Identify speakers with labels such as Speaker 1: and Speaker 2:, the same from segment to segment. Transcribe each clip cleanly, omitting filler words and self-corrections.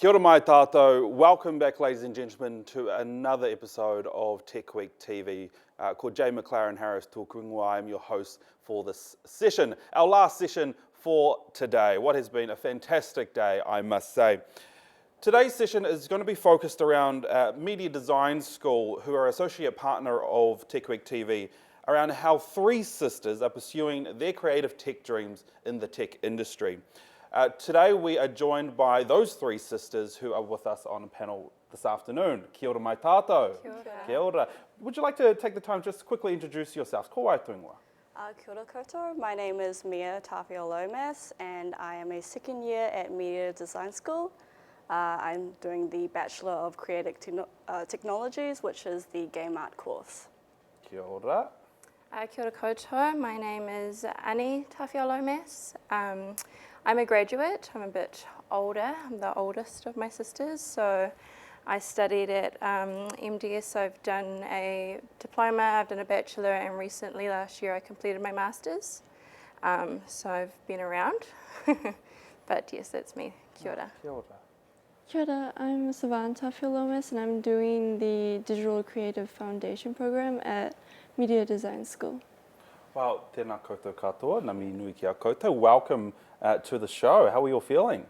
Speaker 1: Kia ora mai tātou. Welcome back, ladies and gentlemen, to another episode of Tech Week TV called Jay McLaren Harris Tōku Ingoa. I am your host for this session, our last session for today. What has been a fantastic day, I must say. Today's session is going to be focused around Media Design School, who are associate partner of Tech Week TV, around how three sisters are pursuing their creative tech dreams in the tech industry. Today we are joined by those three sisters who are with us on a panel this afternoon. Kia ora mai tātou.
Speaker 2: Kia ora.
Speaker 1: Kia ora. Would you like to take the time just to quickly introduce yourselves? Ko wai tu ingoa.
Speaker 2: Kia ora koutou. My name is Mia Tawhio-Lomas and I am a second year at Media Design School. I'm doing the Bachelor of Creative Technologies, which is the game art course.
Speaker 1: Kia ora.
Speaker 3: Kia ora koutou. My name is Ani Tawhio-Lomas. I'm a graduate. I'm a bit older. I'm the oldest of my sisters. So I studied at MDS. I've done a diploma, I've done a bachelor, and recently last year I completed my master's. So I've been around. But yes, that's me. Kia ora.
Speaker 1: Kia ora.
Speaker 4: Kia ora, I'm Sevarn and I'm doing the Digital Creative Foundation program at Media Design School.
Speaker 1: Well, tēnā koutou katoa, ngā mihi nui ki a koutou. Welcome to the show. How are you all feeling?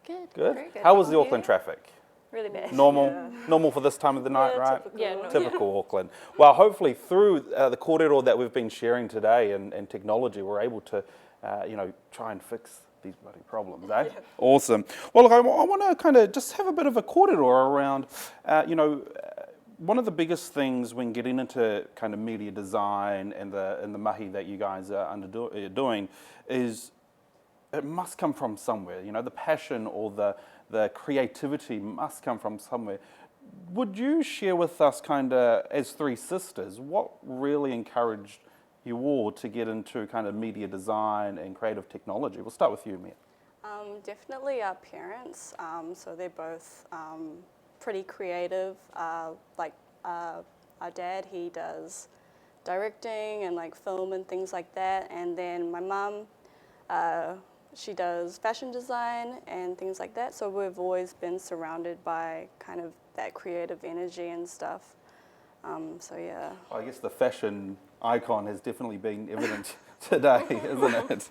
Speaker 4: Good.
Speaker 1: Good?
Speaker 3: Very good.
Speaker 1: How was the
Speaker 3: Yeah.
Speaker 1: Auckland traffic?
Speaker 3: Really bad.
Speaker 1: Normal for this time of the night, right?
Speaker 2: Typical.
Speaker 3: Yeah, no.
Speaker 1: Typical Auckland. Well, hopefully through the kōrero that we've been sharing today and technology, we're able to, try and fix these bloody problems, eh?
Speaker 2: Yeah.
Speaker 1: Awesome. Well, look, I want to kind of just have a bit of a kōrero around, one of the biggest things when getting into kind of media design and the mahi that you guys are doing is it must come from somewhere. You know, the passion or the creativity must come from somewhere. Would you share with us, kind of as three sisters, what really encouraged you all to get into kind of media design and creative technology? We'll start with you, Mia.
Speaker 2: Definitely our parents. So they're both pretty creative. Our dad, he does directing and like film and things like that. And then my mum, she does fashion design and things like that. So we've always been surrounded by kind of that creative energy and stuff. So yeah.
Speaker 1: I guess the fashion icon has definitely been evident today, isn't it?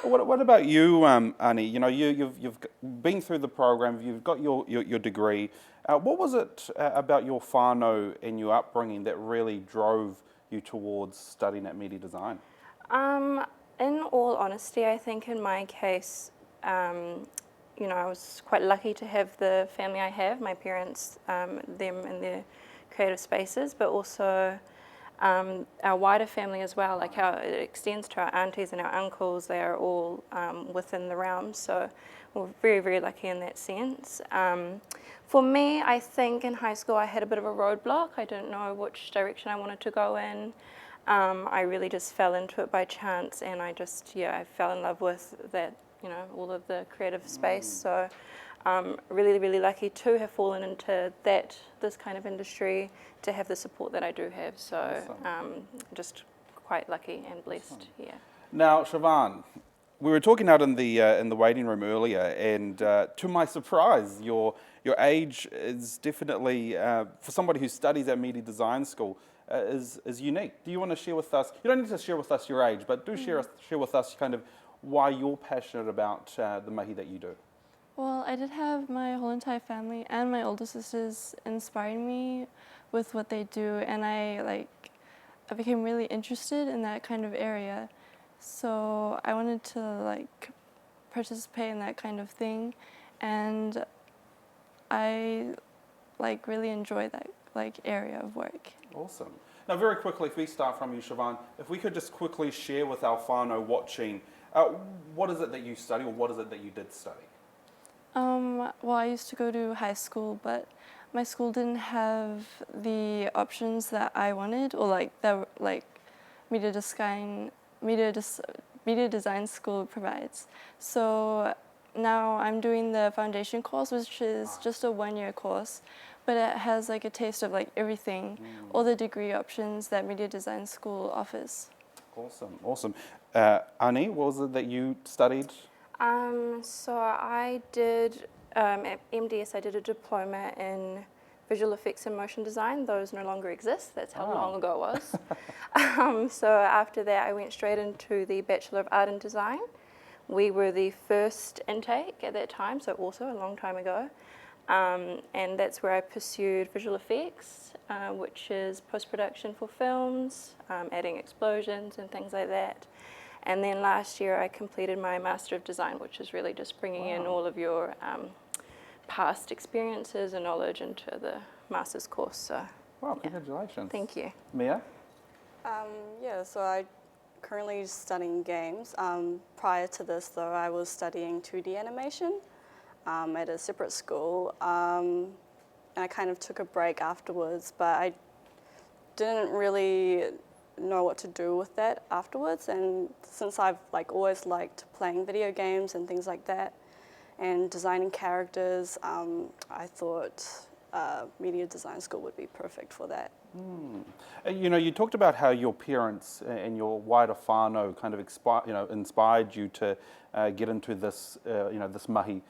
Speaker 1: What about you, Ani? You know, you've been through the program, you've got your degree. What was it about your whānau and your upbringing that really drove you towards studying at media design?
Speaker 3: In all honesty, I think in my case, I was quite lucky to have the family I have, my parents, them in their creative spaces, but also our wider family as well, like how it extends to our aunties and our uncles. They are all within the realm, so we're very, very lucky in that sense. For me, I think in high school I had a bit of a roadblock. I didn't know which direction I wanted to go in. I really just fell into it by chance, and I fell in love with that, all of the creative space. So really, really lucky to have fallen into this kind of industry, to have the support that I do have. So just quite lucky and blessed.
Speaker 1: Awesome.
Speaker 3: Yeah.
Speaker 1: Now, Sevarn, we were talking out in the waiting room earlier, and to my surprise, your age is definitely for somebody who studies at Media Design School is unique. Do you want to share with us? You don't need to share with us your age, but do share with us kind of why you're passionate about the mahi that you do.
Speaker 4: Well, I did have my whole entire family and my older sisters inspiring me with what they do, and I became really interested in that kind of area. So I wanted to participate in that kind of thing, and I really enjoy that area of work.
Speaker 1: Awesome. Now, very quickly, if we start from you, Sevarn, if we could just quickly share with our whānau watching, what is it that you study, or what is it that you did study?
Speaker 4: Well, I used to go to high school, but my school didn't have the options that I wanted, or Media Design School provides. So now I'm doing the foundation course, which is just a one-year course, but it has a taste of everything, all the degree options that Media Design School offers.
Speaker 1: Awesome. Ani, what was it that you studied?
Speaker 3: So I did at MDS I did a diploma in visual effects and motion design. Those no longer exist. That's how long ago it was. So after that I went straight into the Bachelor of Art and Design. We were the first intake at that time, so also a long time ago. And that's where I pursued visual effects, which is post-production for films, adding explosions and things like that. And then last year I completed my Master of Design, which is really just bringing in all of your past experiences and knowledge into the master's course. So,
Speaker 1: Wow, congratulations.
Speaker 3: thank you.
Speaker 1: Mia?
Speaker 2: Yeah, so I currently studying games. Prior to this, though, I was studying 2D animation at a separate school. And I kind of took a break afterwards, but I didn't really know what to do with that afterwards. And since I've always liked playing video games and things like that, and designing characters, I thought media design school would be perfect for that.
Speaker 1: You know, you talked about how your parents and your wider whānau kind of inspired you to get into this, this mahi.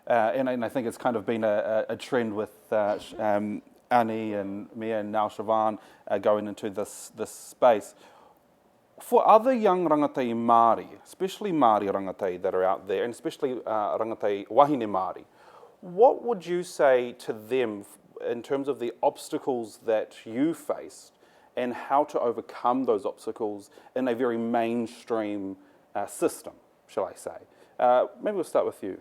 Speaker 1: And I think it's kind of been a trend with Annie and Mia and now Sevarn going into this space. For other young rangatei Māori, especially Māori rangatei that are out there, and especially rangatei wāhine Māori, what would you say to them in terms of the obstacles that you faced and how to overcome those obstacles in a very mainstream system, shall I say? Maybe we'll start with you.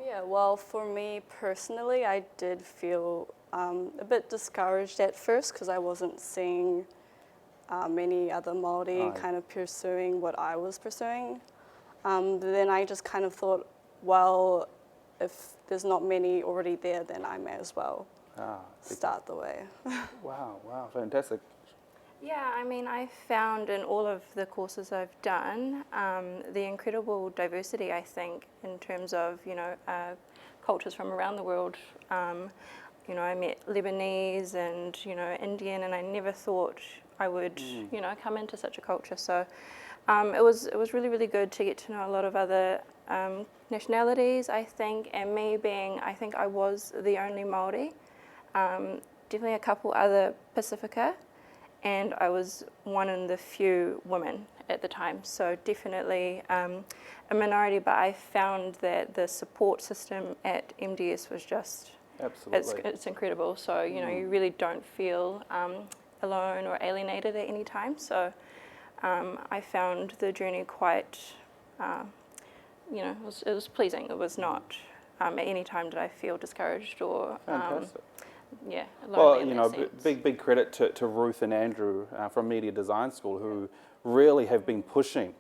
Speaker 2: Yeah, well, for me personally, I did feel a bit discouraged at first because I wasn't seeing many other Māori kind of pursuing what I was pursuing. But then I just kind of thought, well, if there's not many already there, then I may as well start the way.
Speaker 1: Wow, fantastic.
Speaker 3: Yeah, I mean, I found in all of the courses I've done the incredible diversity, I think, in terms of, cultures from around the world. I met Lebanese and, Indian, and I never thought I would, come into such a culture. So it was really, really good to get to know a lot of other nationalities, I think, and me being, I think I was the only Māori, definitely a couple other Pasifika, and I was one in the few women at the time, so definitely a minority, but I found that the support system at MDS was just, it's incredible. So, you really don't feel alone or alienated at any time. So I found the journey quite, it was pleasing. It was not, at any time did I feel discouraged or, lonely.
Speaker 1: Well, big credit to Ruth and Andrew from Media Design School, who really have been pushing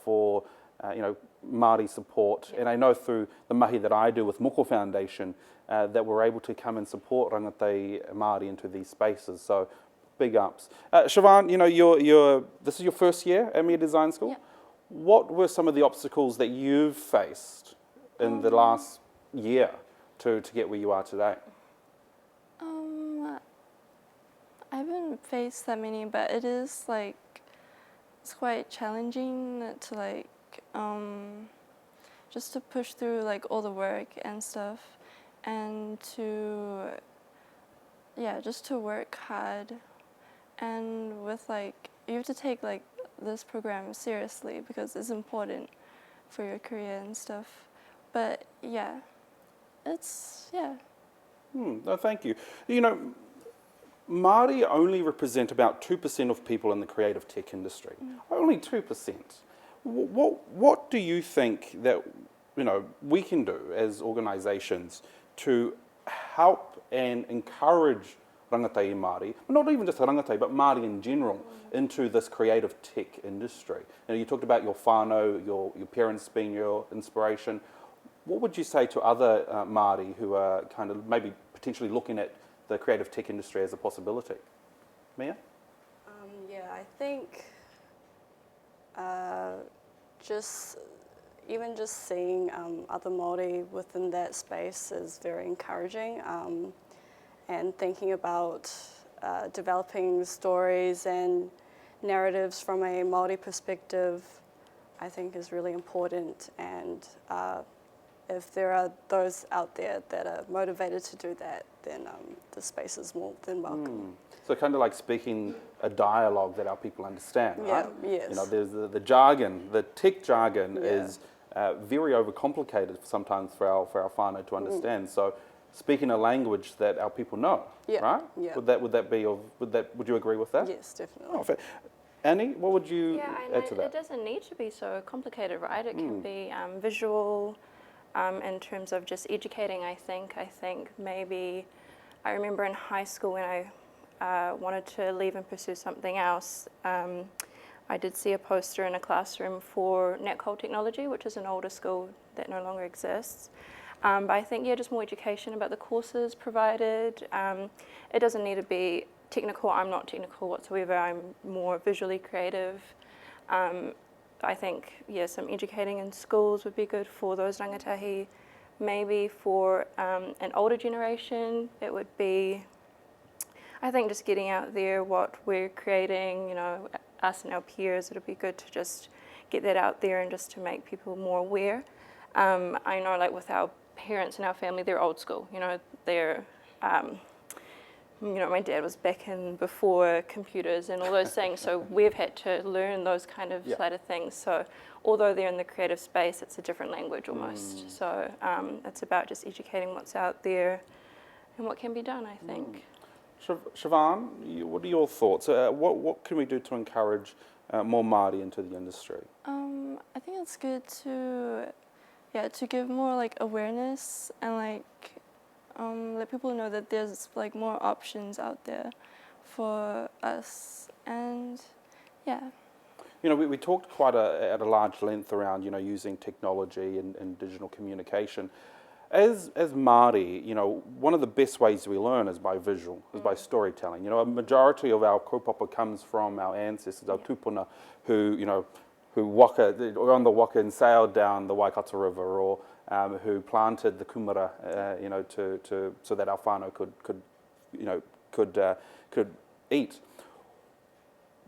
Speaker 1: for Māori support. And I know through the mahi that I do with Moko Foundation that we're able to come and support rangatei Māori into these spaces. So big ups. Sevarn, this is your first year at Media Design School.
Speaker 4: Yeah.
Speaker 1: What were some of the obstacles that you've faced in the last year to get where you are today?
Speaker 4: I haven't faced that many, but it is it's quite challenging to just to push through all the work and stuff, and just to work hard, and with you have to take this program seriously because it's important for your career and stuff. But
Speaker 1: No, thank you. Māori only represent about 2% of people in the creative tech industry. Only 2%. What do you think that we can do as organisations to help and encourage rangatei Māori, not even just rangatei, but Māori in general, into this creative tech industry? You talked about your whānau, your parents being your inspiration. What would you say to other Māori who are kind of maybe potentially looking at the creative tech industry as a possibility? Mia?
Speaker 2: I think just seeing other Māori within that space is very encouraging, and thinking about developing stories and narratives from a Māori perspective, I think is really important, and if there are those out there that are motivated to do that, then the space is more than welcome.
Speaker 1: So kind of like speaking a dialogue that our people understand, right?
Speaker 2: Yes.
Speaker 1: You know, there's the jargon, the tech jargon
Speaker 2: Yeah.
Speaker 1: is very overcomplicated sometimes for our whānau to understand. So speaking a language that our people know,
Speaker 2: Yeah,
Speaker 1: right?
Speaker 2: yeah.
Speaker 1: Would you agree with that?
Speaker 2: Yes, definitely.
Speaker 1: Oh, fair. Annie, what would you
Speaker 3: Yeah, and
Speaker 1: add to
Speaker 3: it
Speaker 1: that?
Speaker 3: doesn't need to be so complicated, right? It can be visual in terms of just educating, I think. I think maybe, I remember in high school when I wanted to leave and pursue something else, I did see a poster in a classroom for netcall technology, which is an older school that no longer exists. But I think, yeah, just more education about the courses provided. It doesn't need to be technical. I'm not technical whatsoever. I'm more visually creative. I think, yeah, some educating in schools would be good for those rangatahi. Maybe for an older generation, it would be, I think, just getting out there what we're creating, you know, us and our peers. It'll be good to just get that out there and just to make people more aware. I know, like, with our parents and our family, they're old school, you know, they're, you know, my dad was back in before computers and all those things, so we've had to learn those kind of side of things. So although they're in the creative space, it's a different language almost. So it's about just educating what's out there and what can be done, I think.
Speaker 1: Sevarn, what are your thoughts? What can we do to encourage more Māori into the industry?
Speaker 4: I think it's good to give more like awareness and like let people know that there's like more options out there for us, and yeah.
Speaker 1: You know, we talked quite at a large length around, you know, using technology and digital communication. As Māori, you know, one of the best ways we learn is by visual, is by storytelling. You know, a majority of our kaupapa comes from our ancestors, our tupuna, who were on the waka and sailed down the Waikato River, or who planted the kumara, you know, so that our whānau could eat.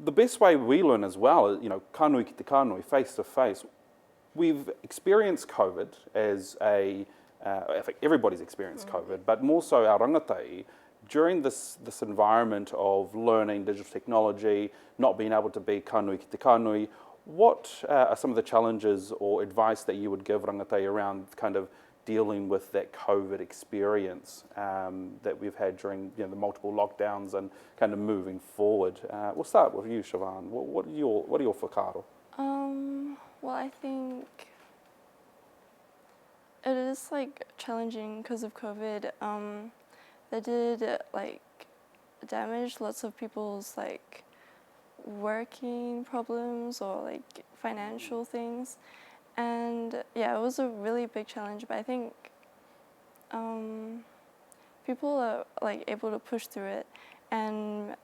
Speaker 1: The best way we learn as well is, you know, kānui ki te kānui, face to face. We've experienced COVID as I think everybody's experienced COVID, but more so our rangatai, during this environment of learning digital technology, not being able to be kānui ki te kānui. What are some of the challenges or advice that you would give rangatai around kind of dealing with that COVID experience that we've had during, you know, the multiple lockdowns and kind of moving forward? We'll start with you, Sevarn. What are your whakaaro?
Speaker 4: Well, I think it is like challenging because of COVID. They did like damage lots of people's like working problems or like financial things, and yeah, it was a really big challenge. But I think people are like able to push through it and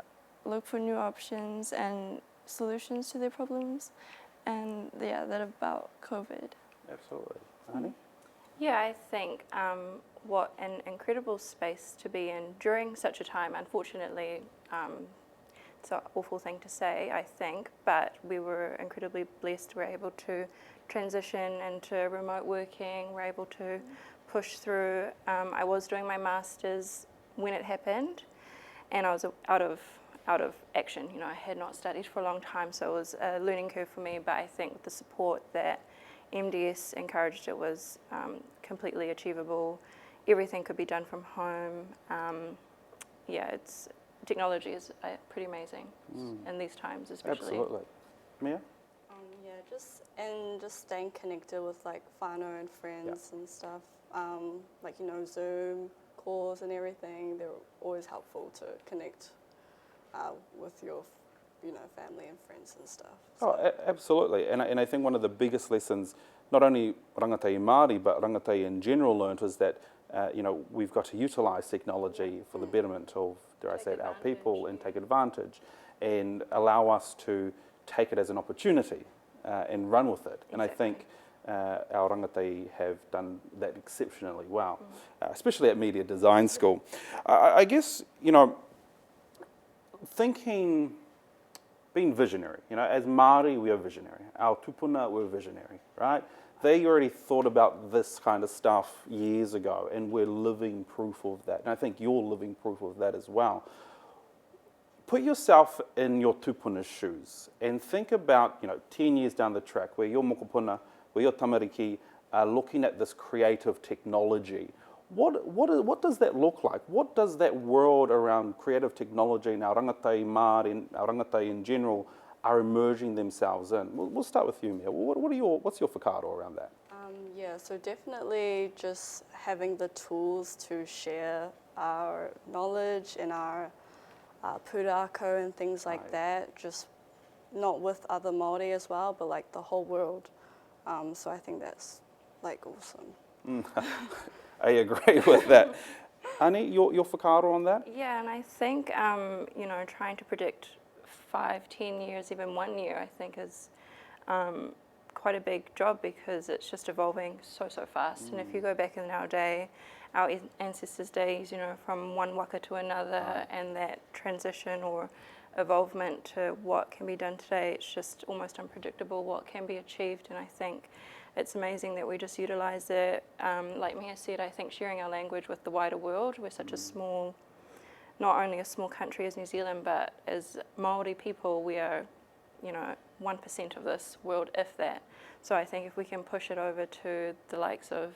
Speaker 4: look for new options and solutions to their problems, and yeah, that about COVID.
Speaker 1: Absolutely. Annie?
Speaker 3: Yeah, I think what an incredible space to be in during such a time. Unfortunately, it's an awful thing to say, I think, but we were incredibly blessed. We were able to transition into remote working. We were able to push through. I was doing my master's when it happened, and I was out of action. You know, I had not studied for a long time, so it was a learning curve for me. But I think with the support that MDS encouraged, it was completely achievable. Everything could be done from home. Technology is pretty amazing in these times, especially.
Speaker 1: Absolutely. Mia?
Speaker 2: Just staying connected with like whānau and friends and stuff. Like, you know, Zoom calls and everything. They're always helpful to connect with your, you know, family and friends and stuff. So.
Speaker 1: Oh, absolutely. And I think one of the biggest lessons, not only rangatai Māori, but rangatai in general learnt, is that, you know, we've got to utilise technology for the betterment of, dare I say it, our people, and take advantage and allow us to take it as an opportunity and run with it. And I think our rangatai have done that exceptionally well, especially at Media Design School. I guess, you know, thinking being visionary. You know, as Māori, we are visionary. Our tupuna, we're visionary, right? They already thought about this kind of stuff years ago, and we're living proof of that. And I think you're living proof of that as well. Put yourself in your tupuna's shoes and think about, 10 years down the track where your mokopuna, where your tamariki are looking at this creative technology. What does that look like? What does that world around creative technology and our rangatai Māori and our rangatai in general are emerging themselves in? We'll start with you, Mia. What's your whakaaro around that?
Speaker 2: Yeah, so definitely just having the tools to share our knowledge and our pūrākau and things like that, just not with other Māori as well, but like the whole world. So I think that's like awesome.
Speaker 1: I agree with that. Ani, your whakaaro on that?
Speaker 3: Yeah, and I think, trying to predict 5, 10 years, even 1 year, I think is quite a big job because it's just evolving so fast. And if you go back in our day, our ancestors' days, from one waka to another, and that transition or evolvement to what can be done today, it's just almost unpredictable what can be achieved. And I think it's amazing that we just utilise it. Like Mia said, I think sharing our language with the wider world. We're such a small, not only a small country as New Zealand, but as Māori people, we are, 1% of this world, if that. So I think if we can push it over to the likes of,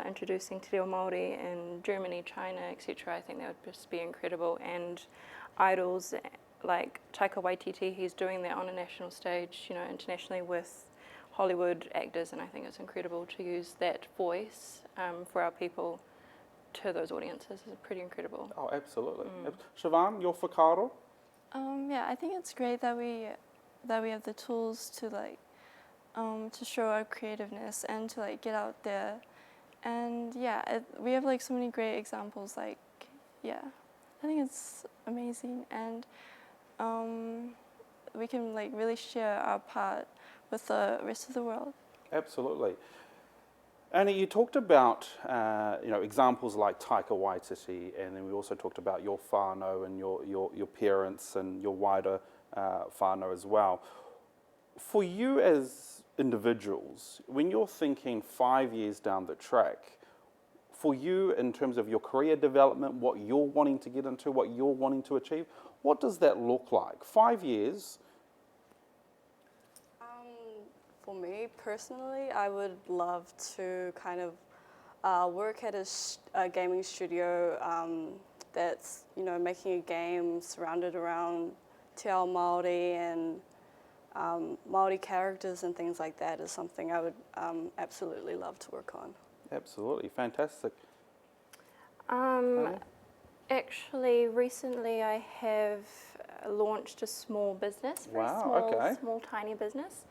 Speaker 3: introducing Te Reo Māori in Germany, China, etc., I think that would just be incredible. And idols like Taika Waititi, he's doing that on a national stage, internationally with Hollywood actors, and I think it's incredible to use that voice for our people to those audiences. It's pretty incredible.
Speaker 1: Oh, absolutely. Sevarn, your whakaaro?
Speaker 4: Yeah, I think it's great that we have the tools to to show our creativeness and to get out there. And yeah, we have so many great examples. I think it's amazing, and we can really share our part with the rest of the world.
Speaker 1: Absolutely. Annie, you talked about examples like Taika Waititi, and then we also talked about your whānau and your parents and your wider whānau as well. For you as individuals, when you're thinking 5 years down the track, for you in terms of your career development, what you're wanting to get into, what you're wanting to achieve, what does that look like? 5 years.
Speaker 2: For me personally, I would love to kind of work at a gaming studio that's making a game surrounded around te ao Māori and Māori characters and things like that is something I would absolutely love to work on.
Speaker 1: Absolutely, fantastic.
Speaker 3: Actually, recently I have launched a small business, small tiny business.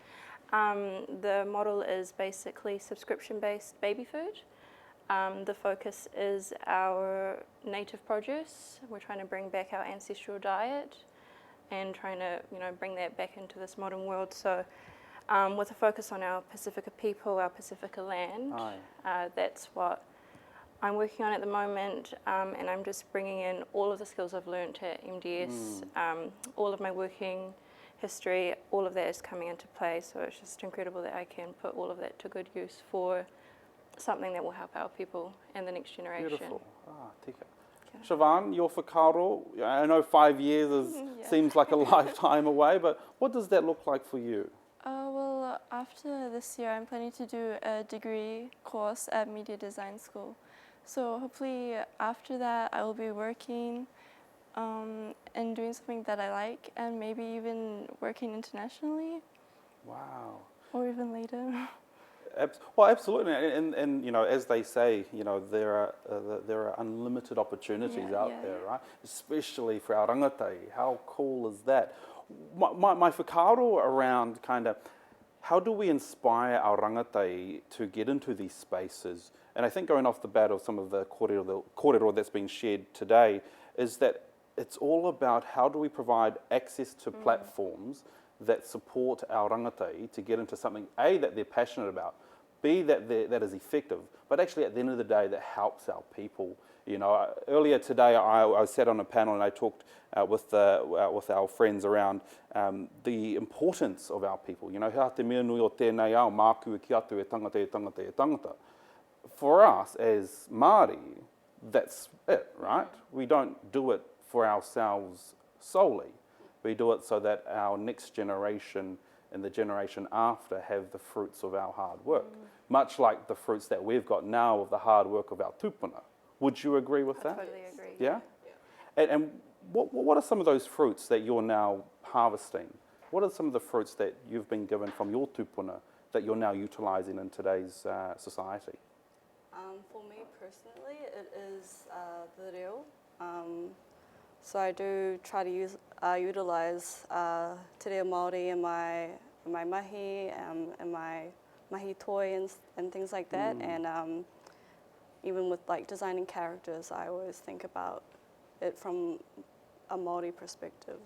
Speaker 3: The model is basically subscription-based baby food. The focus is our native produce. We're trying to bring back our ancestral diet and trying to, bring that back into this modern world. So with a focus on our Pasifika people, our Pasifika land, that's what I'm working on at the moment, and I'm just bringing in all of the skills I've learnt at MDS, all of my working history, all of that is coming into play, so it's just incredible that I can put all of that to good use for something that will help our people and the next generation.
Speaker 1: Beautiful. Tika. Sevarn, your whakaaro, I know 5 years seems like a lifetime away, but what does that look like for you?
Speaker 4: Well, after this year, I'm planning to do a degree course at Media Design School. So hopefully after that, I will be working and doing something that I like, and maybe even working internationally.
Speaker 1: Wow.
Speaker 4: Or even later.
Speaker 1: Well, absolutely, and as they say, there are unlimited opportunities out there, right? Especially for our rangatai. How cool is that? My whakaaro around kind of how do we inspire our rangatai to get into these spaces? And I think going off the bat of some of the kōrero that's been shared today is that it's all about how do we provide access to platforms that support our rangatai to get into something, A, that they're passionate about, B, that is effective, but actually at the end of the day that helps our people You know, earlier today I sat on a panel and I talked with our friends around the importance of our people. You know, hea te mea nui o tēnei ao, mākua ki atu e tangata e tangata e tangata. For us as Māori, that's it, right? We don't do it for ourselves solely. We do it so that our next generation and the generation after have the fruits of our hard work, much like the fruits that we've got now of the hard work of our tupuna. Would you agree with that?
Speaker 3: I totally agree.
Speaker 1: Yeah? And what are some of those fruits that you're now harvesting? What are some of the fruits that you've been given from your tupuna that you're now utilising in today's society?
Speaker 2: For me personally, it is the reo. So I do try to utilise te reo Māori in my mahi and my mahi toy and things like that. And even with like designing characters, I always think about it from a Māori perspective.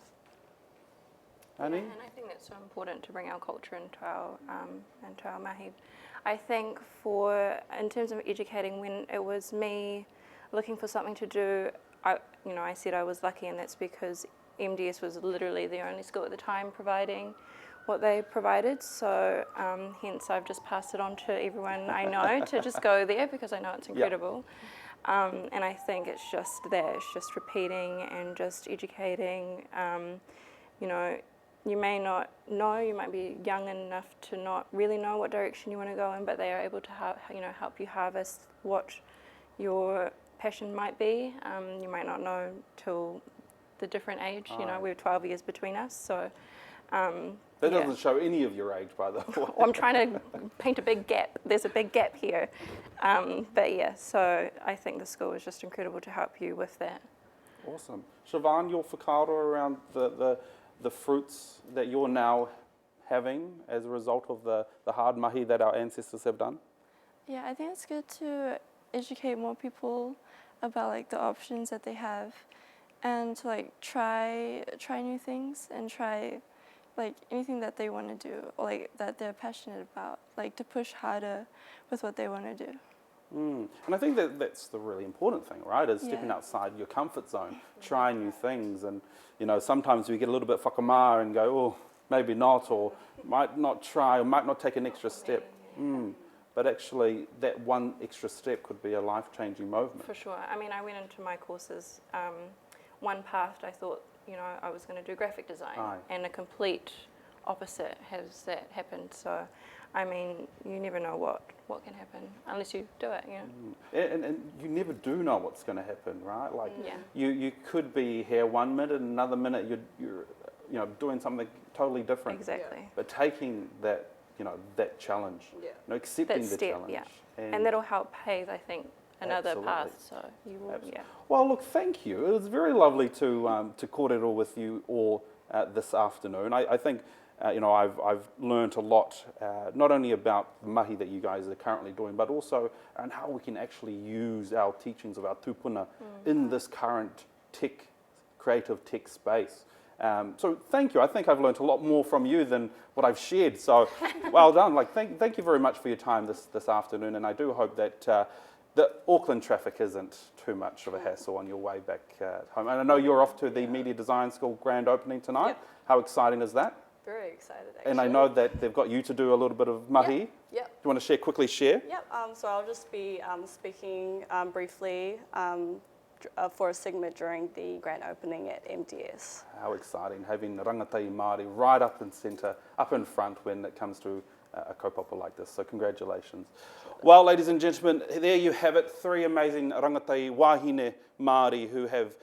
Speaker 1: Annie?
Speaker 3: Yeah, and I think that's so important to bring our culture into our mahi. I think in terms of educating, when it was me looking for something to do, I said I was lucky, and that's because MDS was literally the only school at the time providing what they provided. So hence I've just passed it on to everyone I know to just go there because I know it's incredible. Yep. And I think it's just that, it's just repeating and just educating. You know, you may not know, you might be young enough to not really know what direction you want to go in, but they are able to help you harvest what your passion might be. You might not know till the different age. You know, we're 12 years between us, so.
Speaker 1: That doesn't show any of your age, by the way.
Speaker 3: Well, I'm trying to paint a big gap. There's a big gap here. But yeah, so I think the school is just incredible to help you with that.
Speaker 1: Awesome. Sevarn, your whakaaro around the fruits that you're now having as a result of the hard mahi that our ancestors have done?
Speaker 4: Yeah, I think it's good to educate more people about like the options that they have, and to like try new things and try like anything that they want to do, or like that they're passionate about, like to push harder with what they want to do.
Speaker 1: And I think that's the really important thing, right? Is stepping outside your comfort zone, trying new things. And, you know, sometimes we get a little bit whakamā and go, oh, maybe not, or might not try, or might not take an extra step. But actually, that one extra step could be a life-changing movement.
Speaker 3: For sure. I mean, I went into my courses, one path I thought, you know, I was going to do graphic design, and a complete opposite has that happened. So, I mean, you never know what can happen unless you do it, you know.
Speaker 1: And you never do know what's going to happen, right? Like, you could be here one minute, and another minute you're doing something totally different.
Speaker 3: Exactly.
Speaker 1: But taking that, that challenge, accepting
Speaker 3: that
Speaker 1: the
Speaker 3: step,
Speaker 1: challenge.
Speaker 3: And that'll help pave, I think, another path. So you will,
Speaker 1: Well, look, thank you. It was very lovely to kōrero with you all this afternoon. I think, I've learned a lot, not only about the mahi that you guys are currently doing, but also on how we can actually use our teachings of our tupuna in this current creative tech space. So thank you. I think I've learned a lot more from you than what I've shared. So well done. Like, thank you very much for your time this afternoon. And I do hope that the Auckland traffic isn't too much of a hassle on your way back home. And I know you're off to the Media Design School grand opening tonight. Yep. How exciting is that?
Speaker 2: Very excited, actually.
Speaker 1: And I know that they've got you to do a little bit of mahi.
Speaker 2: Yep.
Speaker 1: Do you want to quickly share?
Speaker 2: Yep. So I'll just be speaking briefly for a segment during the grand opening at MDS.
Speaker 1: How exciting, having rangatai Māori right up in centre, up in front when it comes to a kaupapa like this. So congratulations. Well, ladies and gentlemen, there you have it. 3 amazing rangatai wāhine Māori who have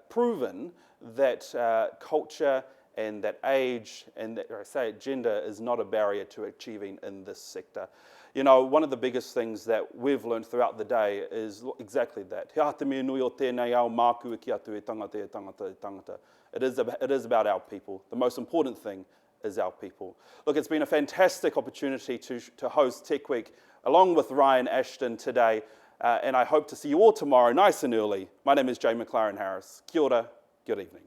Speaker 1: proven that culture and that age and that, gender is not a barrier to achieving in this sector. You know, one of the biggest things that we've learned throughout the day is exactly that. Hea te mea nui o tēnei ao mākua ki atu e tangata e tangata e tangata. It is about our people. The most important thing is our people. Look, it's been a fantastic opportunity to host Tech Week along with Ryan Ashton today, and I hope to see you all tomorrow nice and early. My name is Jay McLaren Harris. Kia ora, good evening.